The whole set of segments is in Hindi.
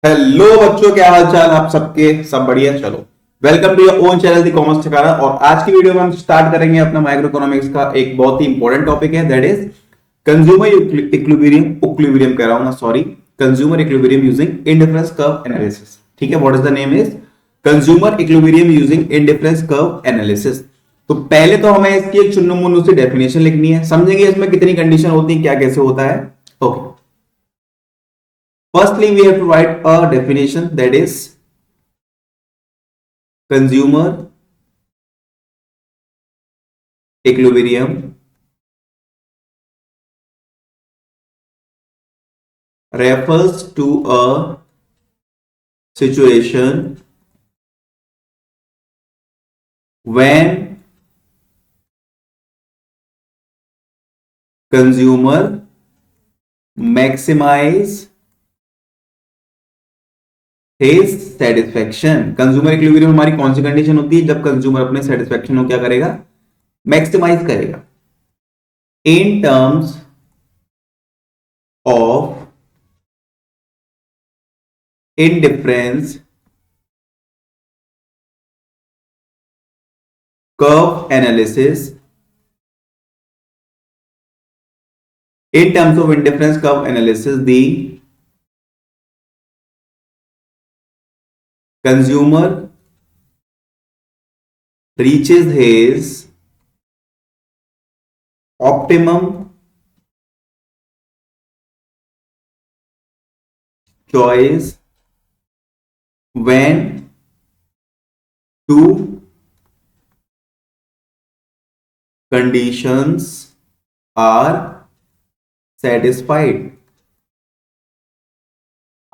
हेलो बच्चों, क्या हाल चाल आप सबके? सब बढ़िया। चलो, welcome to your own channel the commerce ठिकाना। और आज की वीडियो में हम स्टार्ट करेंगे अपना माइक्रो इकोनॉमिक्स का एक बहुत ही इंपॉर्टेंट टॉपिक है, that is consumer equilibrium. Equilibrium कह रहा हूं ना, sorry, consumer equilibrium using indifference curve analysis. ठीक है, what is the name is consumer equilibrium using indifference curve analysis. तो पहले तो हमें इसकी एक चुन्नू मुन्नू सी डेफिनेशन लिखनी है, समझेंगे इसमें कितनी कंडीशन होती है, क्या कैसे होता है। Okay, firstly we have to write a definition, that is consumer equilibrium refers to a situation when consumer maximize his satisfaction। Consumer equilibrium हमारी कौन सी कंडीशन होती है? जब कंज्यूमर अपने सेटिस्फेक्शन को क्या करेगा? मैक्सिमाइज करेगा इन terms of indifference curve analysis। In terms of indifference curve analysis, the consumer reaches his optimum choice when two conditions are satisfied।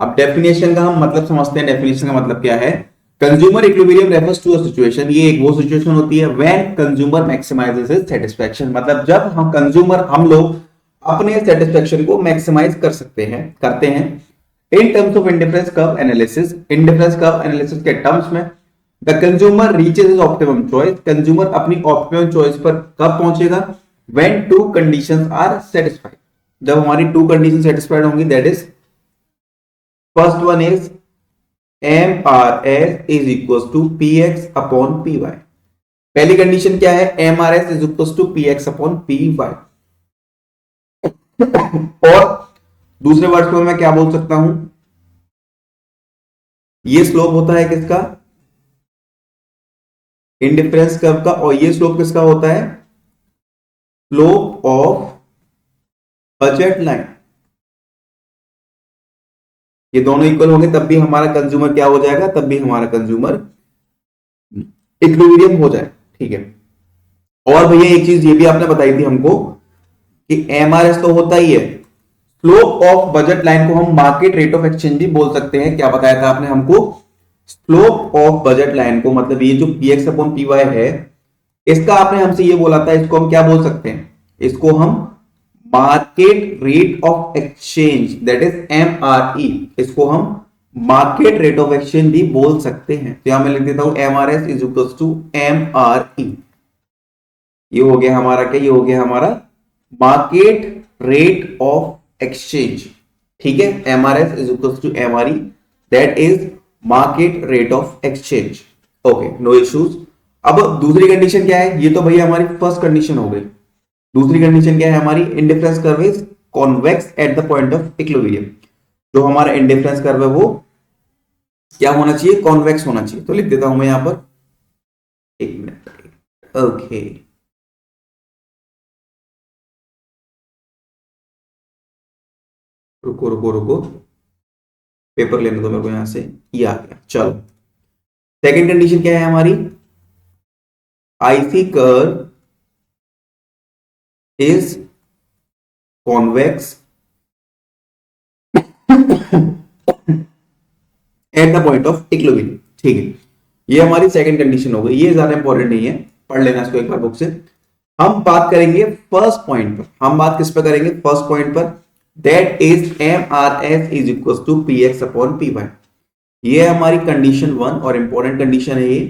अब डेफिनेशन का हम मतलब समझते हैं। डेफिनेशन का मतलब क्या है? Consumer equilibrium refers to a situation, ये एक वो सिचुएशन होती है when consumer maximises his satisfaction, मतलब जब हम लोग अपने सेटिस्फेक्शन को मैक्सिमाइज कर सकते हैं, करते हैं in terms of indifference curve analysis. Indifference curve analysis के टर्म्स में the consumer reaches his optimum choice, consumer अपनी ऑप्टिमम चॉइस पर कब पहुंचेगा? When two conditions are satisfied, जब हमारी टू कंडीशन सेटिस्फाइड होंगी, that is first one is MRS is equals to PX upon PY। पहली कंडीशन क्या है? MRS is equals to PX upon PY। और दूसरे वर्ड में मैं क्या बोल सकता हूं? ये स्लोप होता है किसका? इंडिफरेंस कर्व का। और ये स्लोप किसका होता है? Slope of budget line. ये दोनों इक्वल होंगे तब भी हमारा कंज्यूमर क्या हो जाएगा? तब भी हमारा कंज्यूमर इक्विलिब्रियम हो जाए। ठीक है। और भैया एक चीज ये भी आपने बताई थी हमको कि एमआरएस तो होता ही है, स्लोप ऑफ बजट लाइन को हम मार्केट रेट ऑफ एक्सचेंज भी बोल सकते हैं। क्या बताया था आपने हमको? स्लोप ऑफ बजट लाइन को, मतलब ये जो पीएक्स अपॉन पीवाई है, इसका आपने हमसे ये बोला था, इसको हम क्या बोल सकते हैं? इसको हम market rate of exchange, that is MRE, इसको हम मार्केट रेट ऑफ एक्सचेंज भी बोल सकते हैं। तो यहां मैं लिख देता हूं MRS is equal to MRE. ये हो गया हमारा क्या? ये हो गया हमारा मार्केट रेट ऑफ एक्सचेंज। ठीक है, MRS is equal to MRE, that is market rate of exchange. Okay, no issues. अब दूसरी कंडीशन क्या है? ये तो भैया हमारी फर्स्ट कंडीशन हो गई। दूसरी कंडीशन क्या है हमारी? Indifference curve is convex at the point of equilibrium. जो हमारा इंडिफरेंस कर्व है वो क्या होना चाहिए? कॉन्वेक्स होना चाहिए। तो लिख देता हूं मैं यहां पर, एक मिनट। ओके, रुको रुको रुको, पेपर लेने दो मेरे को यहां से। ये आ गया। चलो, सेकंड कंडीशन क्या है हमारी? IC curve is convex at the point of equilibrium. ठीक है, ये हमारी सेकंड कंडीशन हो गई। ये ज्यादा इंपॉर्टेंट नहीं है, पढ़ लेना इसको एक बार बुक से। हम बात करेंगे फर्स्ट पॉइंट पर। हम बात किस पर करेंगे? फर्स्ट पॉइंट पर, that is MRS is equal to PX upon PY. ये है हमारी कंडीशन वन, और इंपॉर्टेंट कंडीशन है ये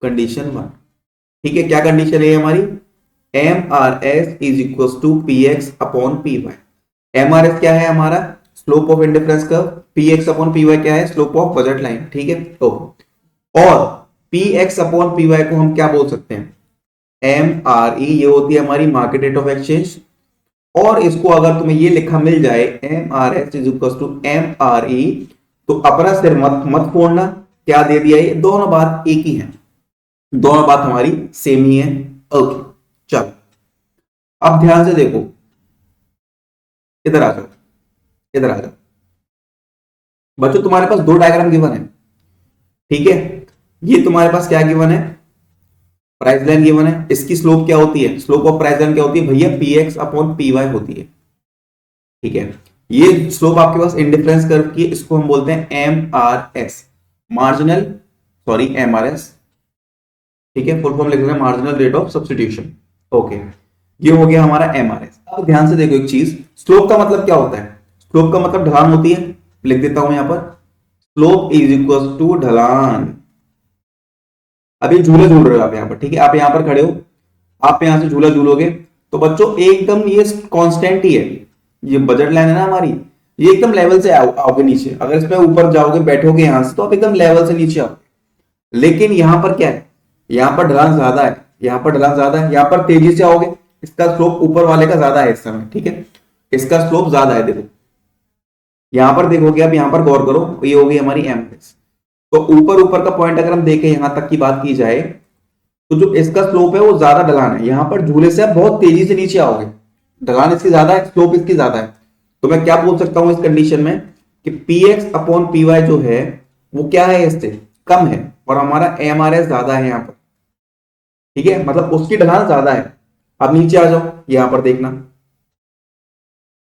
कंडीशन वन। ठीक है, क्या कंडीशन है हमारी? MRS is equal to PX upon PY. MRS क्या है हमारा? Slope of indifference curve, P X upon P Y क्या है, स्लोप ऑफ बजट लाइन, ठीक है। ओके, और P X upon P Y को हम क्या बोल सकते हैं, एम आर ई, ये होती है हमारी मार्केट रेट ऑफ एक्सचेंज। और इसको अगर तुम्हें ये लिखा मिल जाए M R S is equal to M R E, तो अपना सिर मत मत फोड़ना, क्या दे दिया, ये दोनों बात एक ही है, दोनों बात हमारी सेम ही है। ओके चलो, अब ध्यान से देखो, इधर आ जाओ, इधर आ जाओ बच्चों, तुम्हारे पास दो डायग्राम गिवन है, ठीक है। ये तुम्हारे पास क्या गिवन है, प्राइस लाइन गिवन है, इसकी स्लोप क्या होती है, स्लोप ऑफ प्राइस लाइन क्या होती है भैया, P X upon P Y होती है, ठीक है। ये स्लोप आपके पास इंडिफरेंस कर्व की है, इसको हम बोलते हैं M R S, marginal, sorry M R S, ठीक है, फुल फॉर्म लिख रहे हैं marginal rate of substitution. Okay, ये हो गया हमारा एम आर एस। अब ध्यान से देखो एक चीज, स्लोप का मतलब क्या होता है, स्लोप का मतलब ढलान होती है, लिख देता हूं यहां पर, स्लोप इज इक्वल टू ढलान। अभी झूले झूल रहे हो आप यहां पर, ठीक है, आप यहां पर खड़े हो, आप यहां से झूला झूलोगे तो बच्चों एकदम ये कांस्टेंट ही है, ये बजट लाइन है ना हमारी, ये एकदम लेवल से आओगे नीचे, अगर इसमें ऊपर जाओगे बैठोगे यहां से तो आप एकदम लेवल से नीचे आओगे। लेकिन यहां पर क्या है, यहां पर ढलान ज्यादा है, यहां पर ढलान ज्यादा है, यहां पर तेजी से आओगे, इसका स्लोप ऊपर वाले का ज्यादा है इस समय, ठीक है, इसका स्लोप ज्यादा है। देखो यहां पर देखोगे, आप यहां पर गौर करो, ये होगी हमारी एम एक्स। तो ऊपर ऊपर का पॉइंट अगर हम देखें, यहां तक की बात की जाए, तो जो इसका स्लोप है वो ज्यादा ढलान है, यहां पर झूले से आप बहुत तेजी से नीचे आओगे, ढलान इसकी ज्यादा है, स्लोप इसकी ज्यादा है। तो मैं क्या बोल सकता हूं इस कंडीशन में कि P X upon P Y जो है वो क्या है, इससे कम है, और हमारा एम आर एस ज्यादा है यहां पर, ठीक है, मतलब उसकी ढलान ज्यादा है। अब नीचे आ जाओ, यहां पर देखना,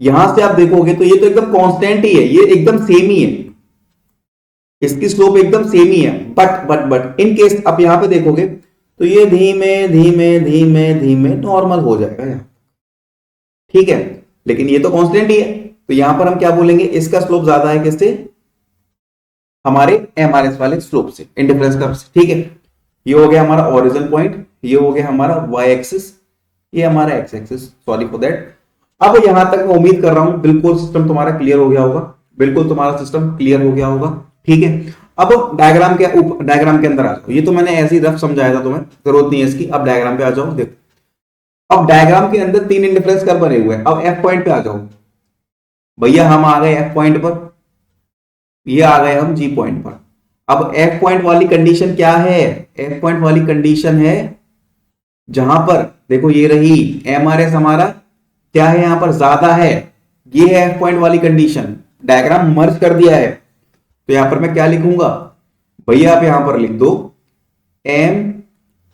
यहां से आप देखोगे तो ये तो एकदम कांस्टेंट ही है, ये एकदम सेम ही है, इसकी स्लोप एकदम सेम ही है। बट इन केस आप यहां पे देखोगे तो ये धीमे धीमे धीमे धीमे नॉर्मल हो जाएगा यहां, ठीक है, लेकिन ये तो कांस्टेंट ही है। तो यहां पर हम क्या बोलेंगे, इसका स्लोप ज्यादा है किससे, हमारे एमआरएस वाले स्लोप से, इंडिफरेंस कर्व से, ठीक है। ये हो गया हमारा ओरिजिन पॉइंट, ये हो गया हमारा वाई एक्सिस, ये हमारा x axis, sorry for that. अब यहां तक मैं उम्मीद कर रहा हूं बिल्कुल सिस्टम तुम्हारा क्लियर हो गया होगा, बिल्कुल तुम्हारा सिस्टम क्लियर हो गया होगा, ठीक है। अब डायग्राम के अंदर आ जाओ, ये तो मैंने ऐसे ही रफ समझाया था, तुम्हें जरूरत नहीं है इसकी। अब डायग्राम पे आ जाओ, देखो अब डायग्राम के अंदर तीन इंडिफरेंस कर्व बने हुए हैं। अब एफ पॉइंट पे आ जाओ भैया, हम आ गए एफ पॉइंट पर, ये आ गए हम जी पॉइंट पर। अब एफ पॉइंट वाली कंडीशन क्या है, एफ पॉइंट वाली कंडीशन है जहां पर देखो ये रही एमआरएस हमारा क्या है, यहां पर ज्यादा है, ये है एफ पॉइंट वाली कंडीशन। डायग्राम मर्ज कर दिया है, तो यहां पर मैं क्या लिखूंगा भैया, आप यहां पर लिख दो एम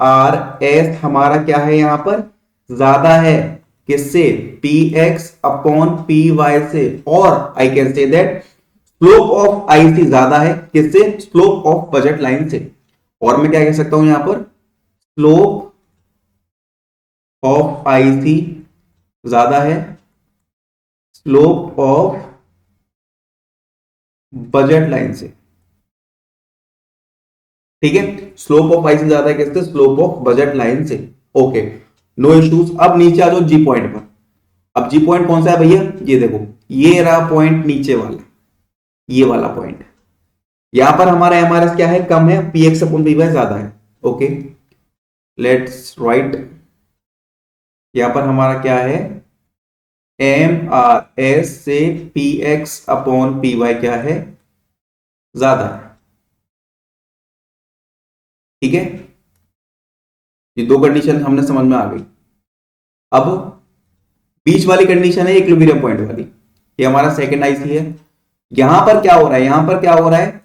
आर एस हमारा क्या है, यहां पर ज्यादा है, किससे, P X upon P Y से, और I can say that slope of I C ज्यादा है, किससे, स्लोप ऑफ बजट लाइन से। और मैं क्या कह सकता हूं यहां पर, स्लोप ऑफ आई सी ज्यादा है, स्लोप ऑफ बजट लाइन से, ठीक है, स्लोप ऑफ आई से ज्यादा है किससे, स्लोप ऑफ बजट लाइन से। Okay, no issues. अब नीचे आ जाओ जी पॉइंट पर। अब जी पॉइंट कौन सा है भैया, ये देखो, ये रहा पॉइंट नीचे वाला, ये वाला पॉइंट, यहां पर हमारा एमआरएस क्या है, कम है, P X upon P Y ज्यादा है। ओके, लेट्स राइट, यहां पर हमारा क्या है, एम आर एस से P X upon P Y क्या है, ज्यादा है, ठीक है। ये दो कंडीशन हमने समझ में आ गई। अब बीच वाली कंडीशन है इक्विलिब्रियम पॉइंट वाली, ये हमारा सेकंड आईसी है। यहां पर क्या हो रहा है, यहां पर क्या हो रहा है,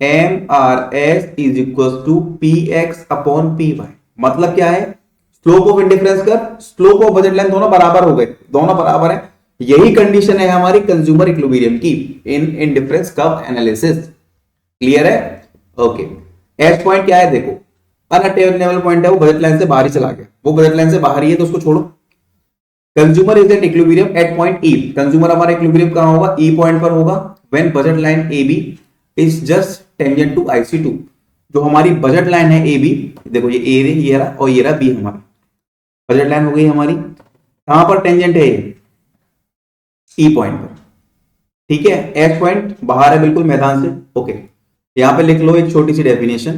M R S is equal to P X upon P Y, मतलब क्या है, slope of indifference curve, slope of budget line दोनों बराबर हो गए, दोनों बराबर है। यही कंडीशन है हमारी कंज्यूमर इक्विलिब्रियम की इन इंडिफरेंस कर्व एनालिसिस, क्लियर है। ओके, एच पॉइंट क्या है, देखो अनअटेनेबल पॉइंट है, वो बजट लाइन से बाहर ही चला गया, वो बजट लाइन से बाहर ही है तो उसको छोड़ो। Consumer is at equilibrium at point E, consumer हमारा इक्विलिब्रियम कहां होगा, ई पॉइंट पर होगा, when budget line A B is just tangent to IC2। जो हमारी बजट लाइन है ए बी, देखो ये ए ये रहा और ये रहा बी, हमारा बजट लाइन हो गई हमारी, कहां पर टेंजेंट है, ई पॉइंट पर, ठीक है, एच पॉइंट बाहर है बिल्कुल मैदान से। ओके, यहां पे लिख लो एक छोटी सी डेफिनेशन,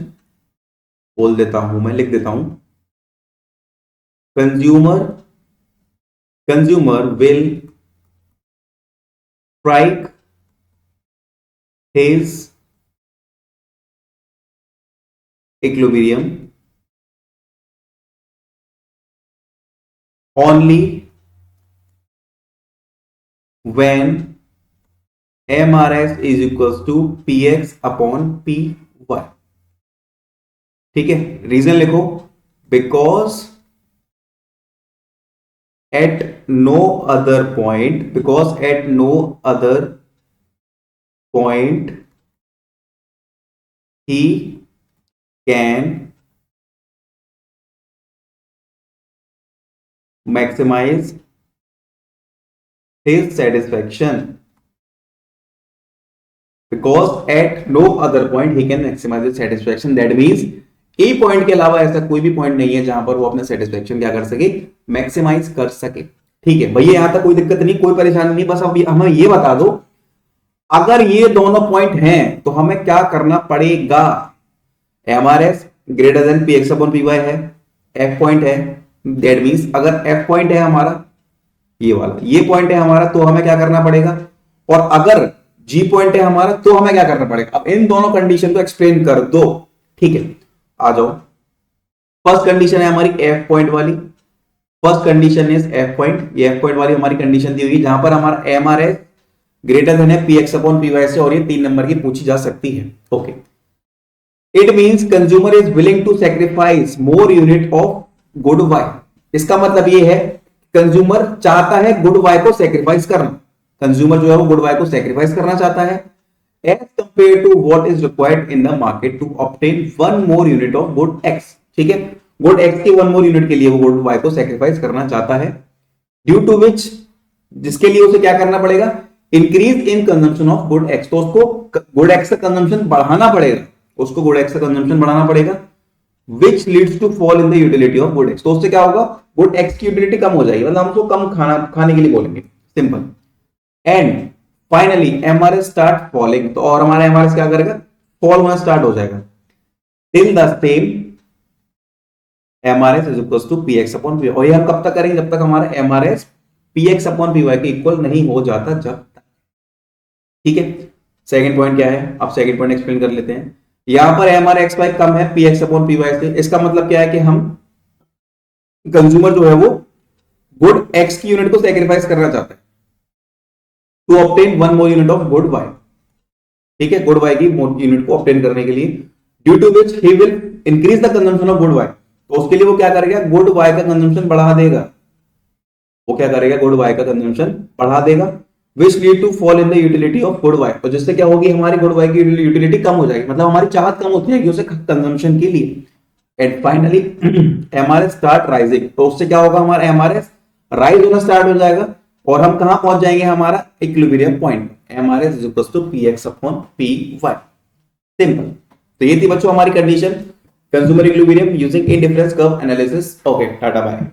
बोल देता हूं मैं, लिख देता हूं। Consumer will strike his equilibrium only when MRS is equals to PX upon PY। ठीक है, रीजन लिखो, because at no other point he can maximize his satisfaction, because at no other point he can maximize his satisfaction, that means A point के अलावा ऐसा कोई भी पॉइंट नहीं है जहां पर वो अपने सेटिस्फेक्शन क्या कर सके, मैक्सिमाइज कर सके। ठीक है भैया, यहां तक कोई दिक्कत नहीं, कोई परेशानी नहीं, बस अब हमें ये बता दो अगर ये दोनों पॉइंट हैं तो हमें क्या करना पड़ेगा। MRS greater than PX upon PY है, एफ पॉइंट है, दैट मींस अगर एफ पॉइंट है हमारा ये वाला, ये पॉइंट है हमारा, तो हमें क्या करना पड़ेगा, और अगर जी पॉइंट है हमारा तो हमें क्या करना पड़ेगा। अब इन दोनों कंडीशन को एक्सप्लेन कर दो। ठीक है, आ जाओ। फर्स्ट कंडीशन है हमारी एफ पॉइंट वाली, first condition is F point, ये एफ पॉइंट वाली हमारी कंडीशन दी हुई है जहां पर हमारा एमआरएस ग्रेटर देन है पीएक्स अपॉन पीवाई से, और ये 3 नंबर की पूछी जा सकती है। Okay, it means consumer is willing to sacrifice more unit of good Y. इसका मतलब ये है कंज्यूमर चाहता है गुड वाई को सैक्रिफाइस करना, कंज्यूमर जो है वो गुड वाई को सैक्रिफाइस करना चाहता है as compared to what is required in the market to obtain one more unit of good X। ठीक है, गुड X की 1 more unit के लिए वो गुड Y को सैक्रिफाइस करना चाहता है, ड्यू टू विच, जिसके लिए उसे क्या करना पड़ेगा, increase in consumption of good X। तो उसको गुड X का कंजम्पशन बढ़ाना पड़ेगा, उसको गुड X का कंजम्पशन बढ़ाना पड़ेगा, which leads to fall in the utility of good X। तो उससे क्या होगा, गुड X की यूटिलिटी कम हो जाएगी, मतलब हम उसको कम खाने के लिए बोलेंगे, simple. And finally MRS start falling, तो और हमारा एमआरएस क्या करेगा, फॉल होना स्टार्ट हो जाएगा, till the same MRS is equal to PX upon P. और ये हम कब तक करेंगे, जब तक हमारा एमआरएस पीएक्स अपॉन पीवाई के इक्वल नहीं हो जाता, जब तक। ठीक है, सेकंड पॉइंट क्या है, अब सेकंड पॉइंट एक्सप्लेन कर लेते हैं। यहां पर एमआरएक्स वाई कम है पीएक्स अपॉन पीवाई से, इसका मतलब क्या है कि हम कंज्यूमर जो है वो गुड एक्स की यूनिट को सैक्रिफाइस करना चाहता है to obtain 1 more unit of good Y। ठीक है, गुड Y की यूनिट को ऑब्टेन करने के लिए, due to which he will increase the consumption of good Y। तो उसके लिए वो क्या करेगा, गुड Y का कंजम्पशन बढ़ा देगा, वो क्या करेगा, गुड Y का कंजम्पशन बढ़ा देगा, which lead to fall in the utility of good Y। और जिससे क्या होगी, हमारी गुड Y की यूटिलिटी कम हो जाएगी, मतलब हमारी चाहत कम होती है उसे कंजम्पशन के लिए। And finally MRS start rising, तो उससे क्या होगा, हमारा एमआरएस राइज होना स्टार्ट हो जाएगा, और हम कहां पहुंच जाएंगे, हमारा equilibrium point, MRS is equal to PX upon PY. Simple. तो ये थी बच्चों हमारी condition, consumer equilibrium using indifference curve analysis. Okay, tata bye.